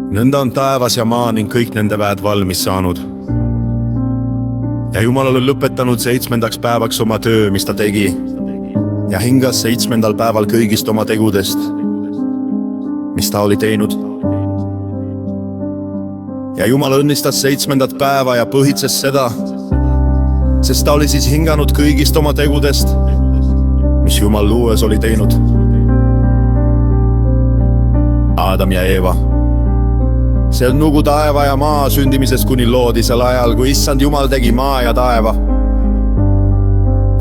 Nõnda on taevas ja maa ning kõik nende väed valmis saanud. Ja Jumal oli lõpetanud 7. päevaks oma töö, mis ta tegi, ja hingas 7. päeval kõigist oma tegudest, mis ta oli teinud. Ja Jumal õnnistas 7. päeva ja põhitses seda, sest ta oli siis hinganud kõigist oma tegudest, mis Jumal luues oli teinud. Adam ja Eeva. See on nugu taeva ja maa sündimisest kuni loodi sel ajal, kui Issand Jumal tegi maa ja taeva.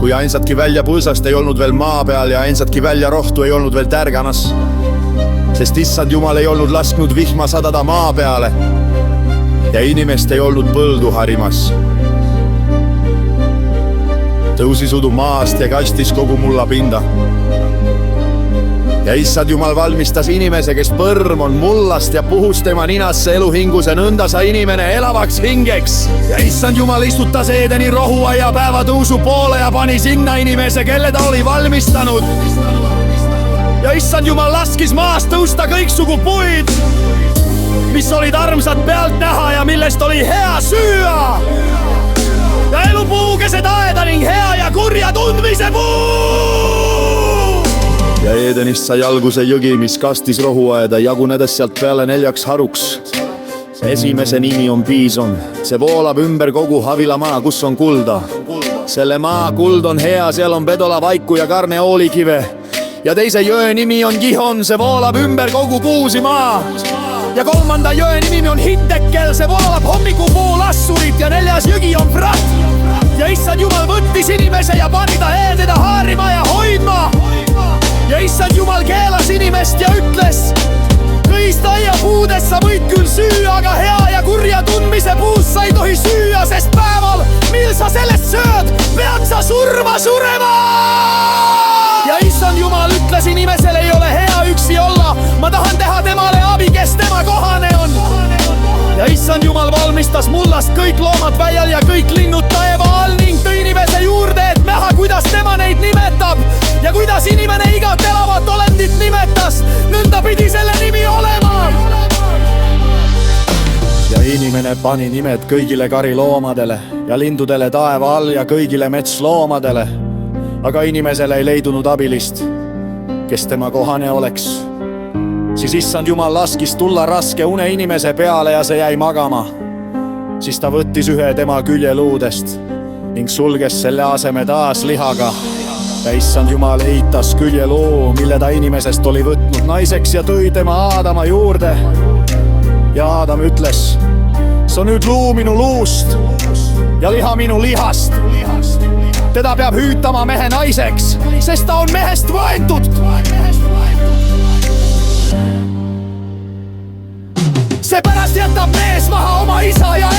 Kui ainsatki välja põõsast ei olnud veel maa peal ja ainsatki välja rohtu ei olnud veel tärganas, sest Issand Jumal ei olnud lasknud vihma sadada maa peale ja inimest ei olnud põldu harimas. Tõusis udu maast ja kastis kogu mullapinda. Ja Issand Jumal valmistas inimese, kes põrm on mullast ja puhus tema ninasse eluhinguse, nõnda sai inimene elavaks hingeks. Ja Issand Jumal istutas Eedeni rohuaia päevatõusu poole ja pani sinna inimese, kelle ta oli valmistanud. Ja Issand Jumal laskis maast tõusta kõiksugu puid, mis olid armsad pealt näha ja millest oli hea süüa. Ja elupuu keset aeda ning hea ja kurja tundmise puu. Ja Eedenist sai alguse jõgi, mis kastis rohuaeda, jagunedes sealt peale 4 haruks. Esimese nimi on Piison. See voolab ümber kogu Havilamaa, kus on kulda. Selle maa kuld on hea, seal on pedola, vaiku ja karneoolikive. Ja teise jõe nimi on Gihon, see voolab ümber kogu Kuusimaa. Ja 3. jõe nimi on Hittekel, see voolab hommikupool Assurit ja 4. jõgi on Frat. Ja Issand Jumal võttis inimese ja pani ta teda haarima ja hoidma. Ja Issand Jumal keelas inimest ja ütles: kõist aiapuudes sa võid küll süüa, aga hea ja kurja tundmise puust sa ei tohi süüa, sest päeval, mil sa sellest sööd, pead sa surema. Ja Issand Jumal ütles inimesele: ei ole hea üksi olla, ma tahan teha temale abi, kes tema kohane on. Ja Issand Jumal valmistas mullast kõik loomad väljal ja kõik linnud taeva all ning tõi inimese juurde, et näha, kuidas tema neid nimetab ja kuidas inimene igat elavat olendit nimetas, nõnda pidi selle nimi olema. Ja inimene pani nimed kõigile kariloomadele ja lindudele taeva all ja kõigile metsloomadele, aga inimesele ei leidunud abilist, kes tema kohane oleks. Siis Issand Jumal laskis tulla raske une inimese peale ja see jäi magama. Siis ta võttis ühe tema küljeluudest ning sulges selle aseme taas lihaga. Ja Issand Jumal eitas küljeluu, mille ta inimesest oli võtnud naiseks ja tõi tema Aadama juurde. Ja Aadam ütles: see on nüüd luu minu luust ja liha minu lihast. Teda peab hüütama mehe naiseks, sest ta on mehest võetud. Seepärast jätab mees maha oma isa ja